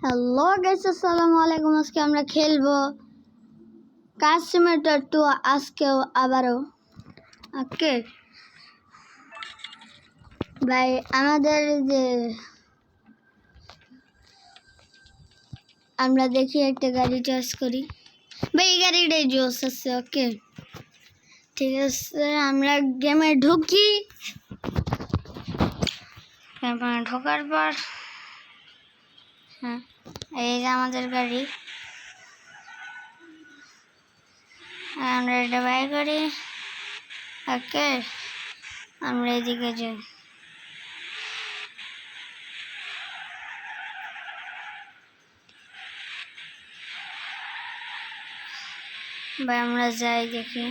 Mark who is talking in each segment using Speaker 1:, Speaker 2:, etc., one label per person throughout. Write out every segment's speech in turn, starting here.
Speaker 1: Hello guys, আসসালামু আলাইকুম। আজকে আমরা খেলবো কার সিমিউলেটর 2 আজকেও আবারও। ওকে ভাই, আমাদের যে আমরা দেখি একটা গাড়ি চয়েস করি। ভাই এই গাড়িটাই জোস আছে। ওকে ঠিক আছে, আমরা গেমে ঢুকি। ঢোকার পর হ্যাঁ, এই যে আমাদের গাড়ি, আমরা এটা বাই করি। ওকে আমরা এদিকে যাই। ভাই আমরা যাই দেখি।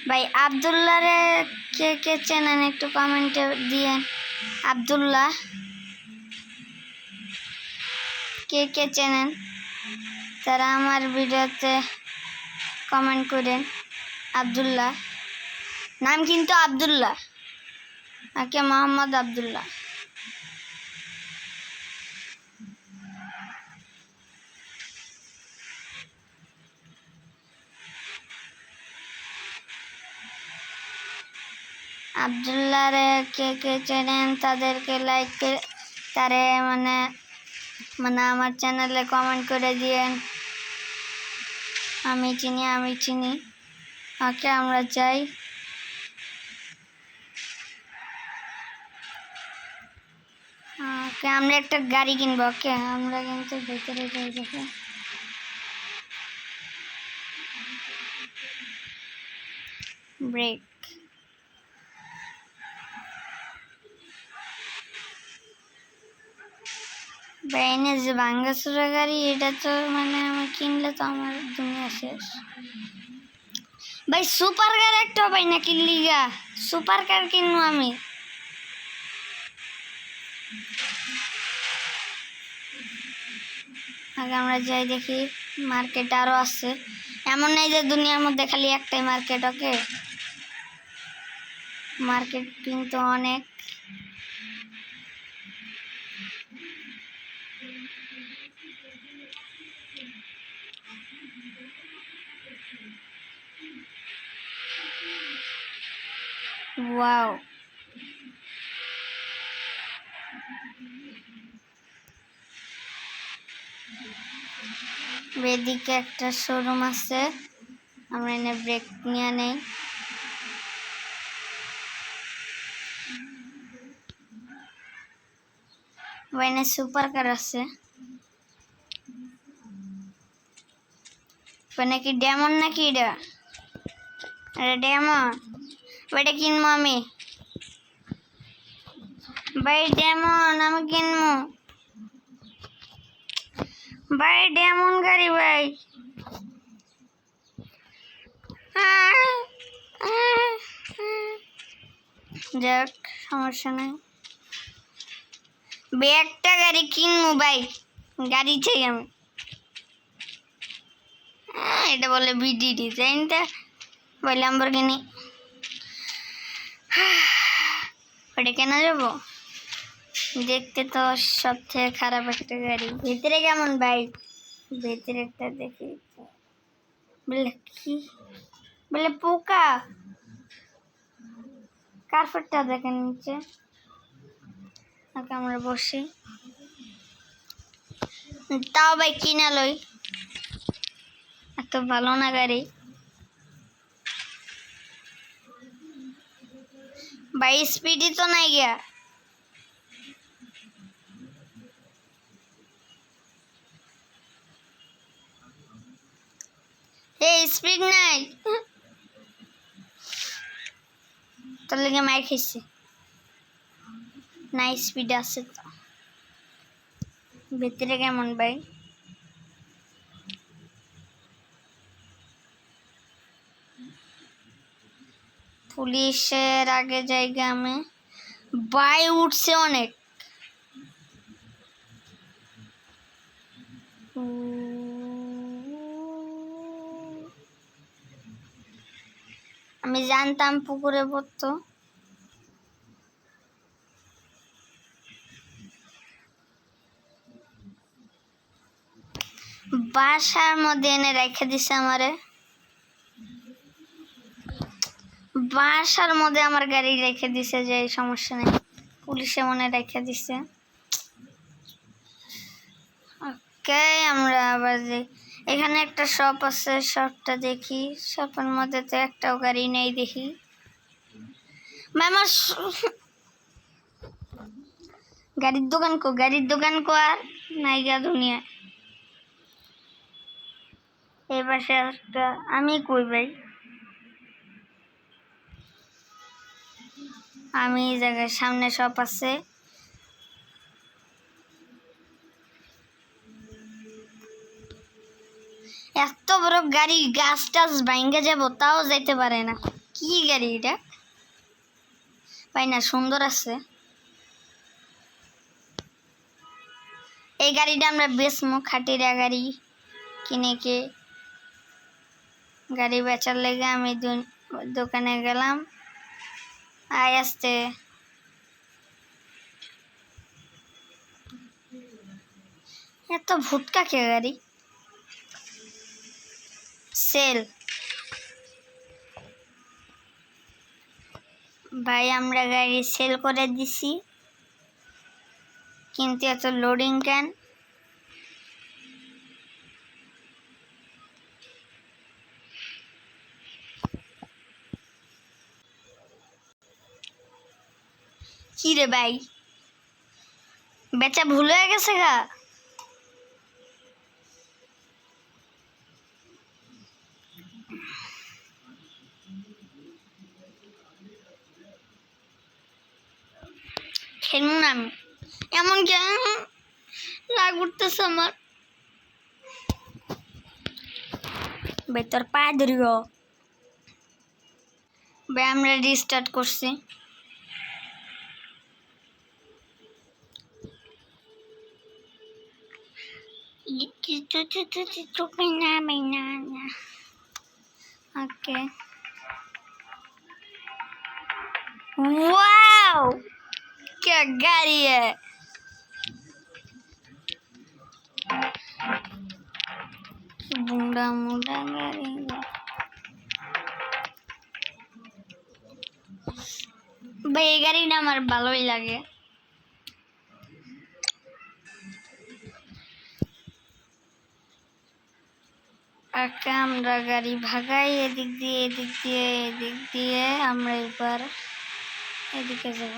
Speaker 1: ভাই আব্দুল্লাহরে কে কে চেনেন একটু কমেন্টে দিয়ে। আব্দুল্লাহ কে কে চেনেন তারা আমার ভিডিওতে কমেন্ট করেন। আব্দুল্লাহ নাম কিন্তু আব্দুল্লাহ, ওকে মোহাম্মদ আব্দুল্লাহ। আব্দুল্লাহরে কে কে চেনেন তাদেরকে লাইক করে তারে মানে আমার চ্যানেলে কমেন্ট করে দিয়েন। আমি চিনি। ওকে আমরা যাই। ওকে আমরা একটা গাড়ি কিনবো। ওকে আমরা কিন্তু ভেতরে যাই দেখে। ব্রেক ব্রেনে যে ভাঙ্গাচোরা গাড়ি, এটা তো আমি কিনলে তো আমার দুনিয়া শেষ। ভাই সুপার কার একটা ভাই না কিনলি গা, সুপার কার কিনবো আমি। আগে আমরা যাই দেখি, মার্কেট আরো আছে। এমন নাই যে দুনিয়ার মধ্যে খালি একটাই মার্কেট। ওকে মার্কেট কিন্তু অনেক। ওয়াও এদিকে একটা শোরুম আছে, আমরা এনে ব্রেক নিয়ে নেই। ওখানে সুপার কার আছে। ওখানে কি ডেমন নাকি? এটা ডেমন, ওইটা কিনবো আমি। ভাই ডেমন আমি কিনবো। ভাই ডেমন গাড়ি ভাই। যাক সমস্যা নাই, একটা গাড়ি কিনবো ভাই। গাড়ি চাই আমি। এটা বলে বিডিডি জানতে বলে ল্যাম্বরগিনি। ওটা কেনা যাবো? দেখতে তো সব থেকে খারাপ একটা গাড়ি। ভেতরে কেমন ভাই? ভেতরে একটা দেখি। বলে কি বলে পোকা, কার্পেটটা দেখেন নিচে। আমরা বসি, তাও ভাই কিনা লই। এত ভালো না গাড়ি ভাই, স্পিডই তো নাই গিয়া। এই স্পিড নাই, তোর লেগে মার খেয়েছি। না স্পিড আছে তো। ভেতরে কেমন ভাই? পুলিশের আগে জায়গা আমি বাই উঠছে অনেক। আমি জানতাম পুকুরে পড়তো। বাসার মধ্যে এনে রেখে দিছে আমারে, বাসার মধ্যে আমার গাড়ি রেখে দিছে, যে সমস্যা নেই, পুলিশে মনে রেখে দিছে। ওকে, আমরা আবার এখানে একটা শপ আছে, শপটা দেখি। শপের মধ্যে তো একটাও গাড়ি নেই দেখি। আমার গাড়ির দোকান কো, গাড়ির দোকান কো আর নাইগা দুনিয়া। এই পাশে একটা আমি কই ভাই, আমি এই জায়গায় সামনে শপ আছে। এত বড় গাড়ি, গাছ টাছ ভাঙ্গে যাবো তাও যাইতে পারে না। কি গাড়ি এটা পাই না, সুন্দর আছে। এই গাড়িটা আমরা বেচমু, খাটিরা গাড়ি কিনে কে। গাড়ি বেচার লেগে আমি দোকানে গেলাম। আয় আসতে এত ভুটকা কে গাড়ি সেল। ভাই আমরা গাড়ি সেল করে দিছি, কিন্তু এত লোডিং কেন? কি রে ভাই, বেচা ভুল হয়ে গেছে গা? খেলবো না আমি, এমন কেন রাগ উঠতেছে আমার। ভাই তোর পায়ে ধরিব ভাই, আমরা রিস্টার্ট করছি। ओके, वाओ क्या गाड़ी है। बुंडा मुंडा गाड़ी भाई, এই গাড়িটা আমার ভালোই লাগে। আজকে আমরা গাড়ি ভাগাই এদিক দিয়ে এদিক দিয়ে এদিক দিয়ে, আমরা এবার এদিকে যাব।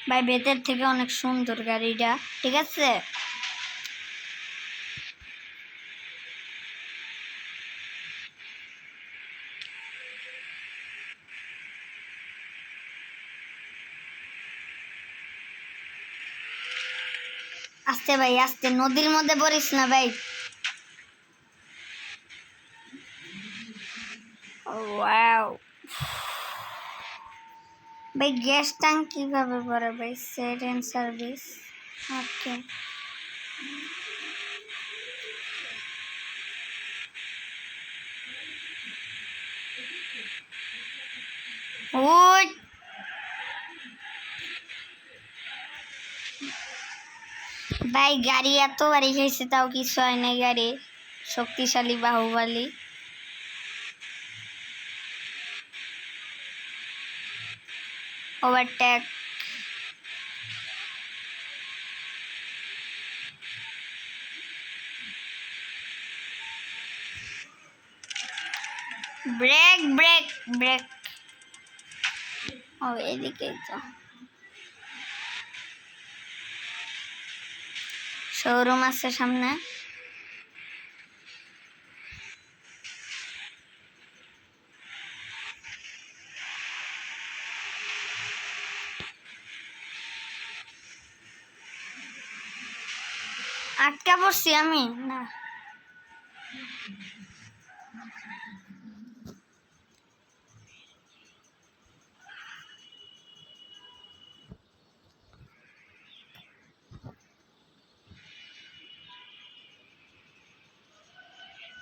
Speaker 1: ভাই ভেতর থেকে অনেক সুন্দর গাড়িটা, ঠিক আছে। আস্তে ভাই আস্তে, নদীর মধ্যে পড়িস না ভাই। ওয়াও ভাই, গ্যাস ট্যাঙ্ক কিভাবে ভরে ভাই? সেট এন্ড সার্ভিস, ওকে। ওই ভাই গাড়ি এত বাড়ি খাইছে তাও কিছু হয় না, গাড়ি শক্তিশালী Baahubali. Overtake, brake brake brake. ও এদিকেই তো শোরুম আছে সামনে। আটকা পড়ছি আমি না।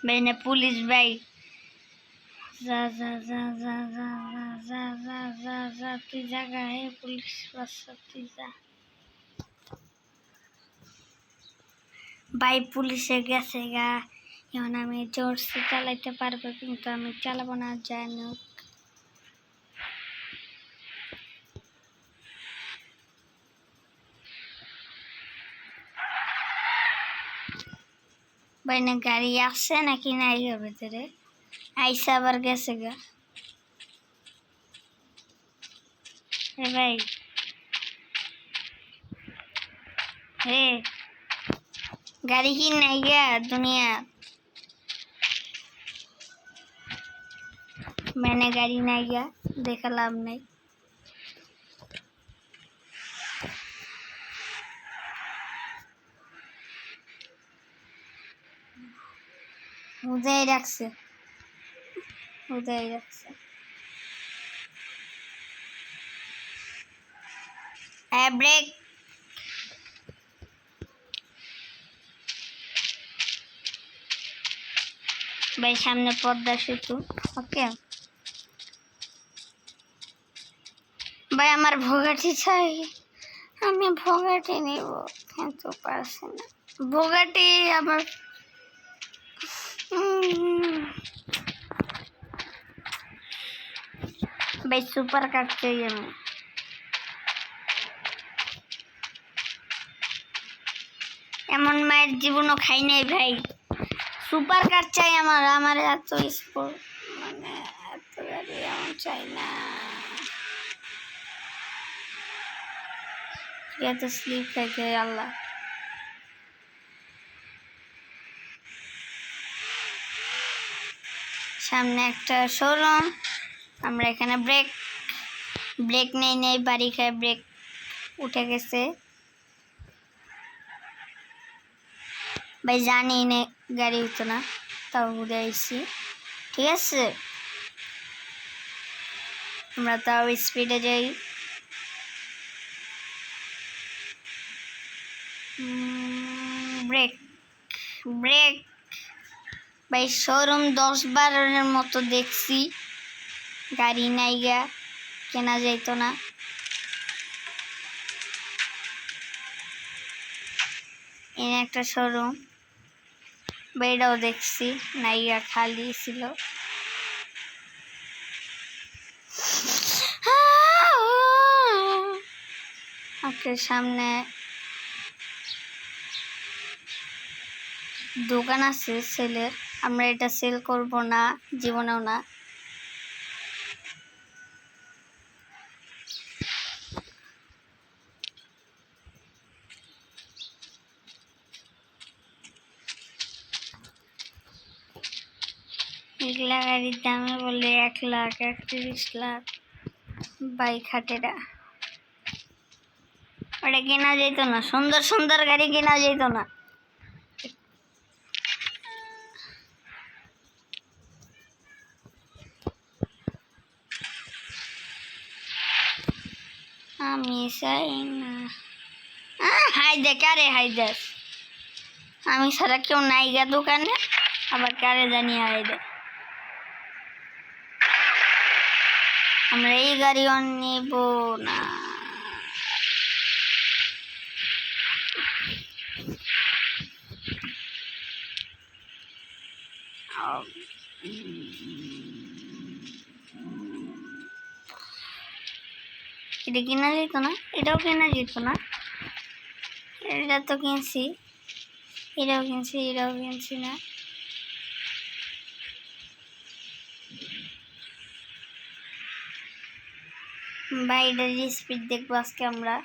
Speaker 1: বাইনে পুলিশ ভাই যা যা যা যা যা যা যা যা যা তুই জায়গা হে পুলিশ বাচ্চা তুই যা ভাই পুলিশে গেছে গা এখন আমি জোরসে চালাইতে পারবো কিন্তু আমি চালাবো না জানি বাইনে গাড়ি আসছে নাকি নাই গা ভেতরে আইসা আবার গেছে গা হে ভাই হে গাড়ি কি নাই গা দুনিয়া मैंने गाड़ी नहीं गया देखा लाभ नहीं उधर रख से ब्रेक भाई सामने पद्मा सेतु ओके ভাই আমার ভোগাটি চাই আমি ভোগাটি নেব কিন্তু পারছি না ভোগাটি আমার ভাই সুপার কার চাই আমি এমন মায়ের জীবনও খাই নাই ভাই সুপার কার চাই আমার এত স্পোর্ট মানে এত গাড়ি আমার চাই না तो स्लीप करके अल्लाह सामने एक शोरूम আমরা এখানে ব্রেক নেই বাড়ি খায় ব্রেক উঠে গেছে ভাই জানি না গাড়ি হতো না তাও ঘুরে আইছি ঠিক আছে আমরা তাও স্পিডে যাই ব্রেক ভাই শোরুম 10-12 মতো দেখছি গাড়ি নাই গা কেনা যাইতো না এনে একটা শোরুম বেড়াও দেখছি নাই গা খালি ছিল ওকে সামনে দোকান আছে সেলের আমরা এটা সেল করব না জীবনেও না এগুলা গাড়ির দামে বলে 1,31,00,000 বাইক হাটেরা ওটা কেনা যেত না সুন্দর সুন্দর গাড়ি কেনা যেত না আমি চাই না হাই দে কারে হাই দেস আমি সারা কেউ নাই গা দোকানে আবার কারে জানি হাই দে আমরা এই গাড়িও নিব না এটা কেনা যেত না এটাও কেনা যেত না এটা তো কিনছি এটাও কিনছি না বাইরের স্পিড দেখবো আজকে আমরা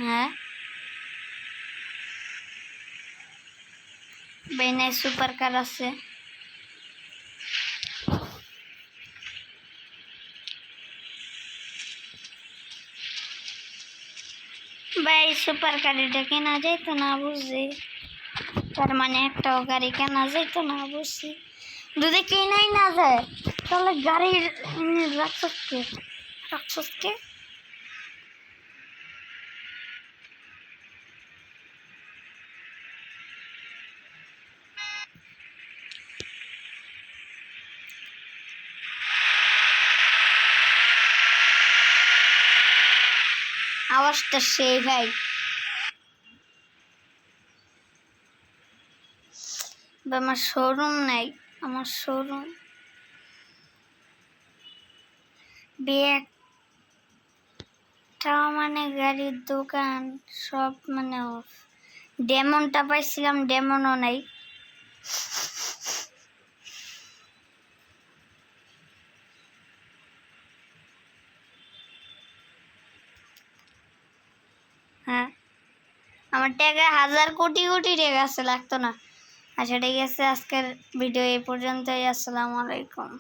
Speaker 1: হ্যাঁ বাইরে সুপার কার আছে ভাই সুপার গাড়িটা কেনা যেত না বুঝছি তার মানে একটাও গাড়ি কেনা যেত না বুঝছি যদি কেনাই না যায় তাহলে গাড়ির রাক্ষসকে আওয়াজটা সেই ভাই। আমার শোরুম নাই, আমার শোরুম বিয়েটা মানে গাড়ির দোকান সব মানে অফ। ডেমনটা পাইছিলাম, ডেমনও নাই। হ্যাঁ, আমার টাকা 1000 কোটি কোটি টাকা আছে, লাগতো না। আচ্ছা ঠিক আছে, আজকের ভিডিও এই পর্যন্তই। আসসালামু আলাইকুম।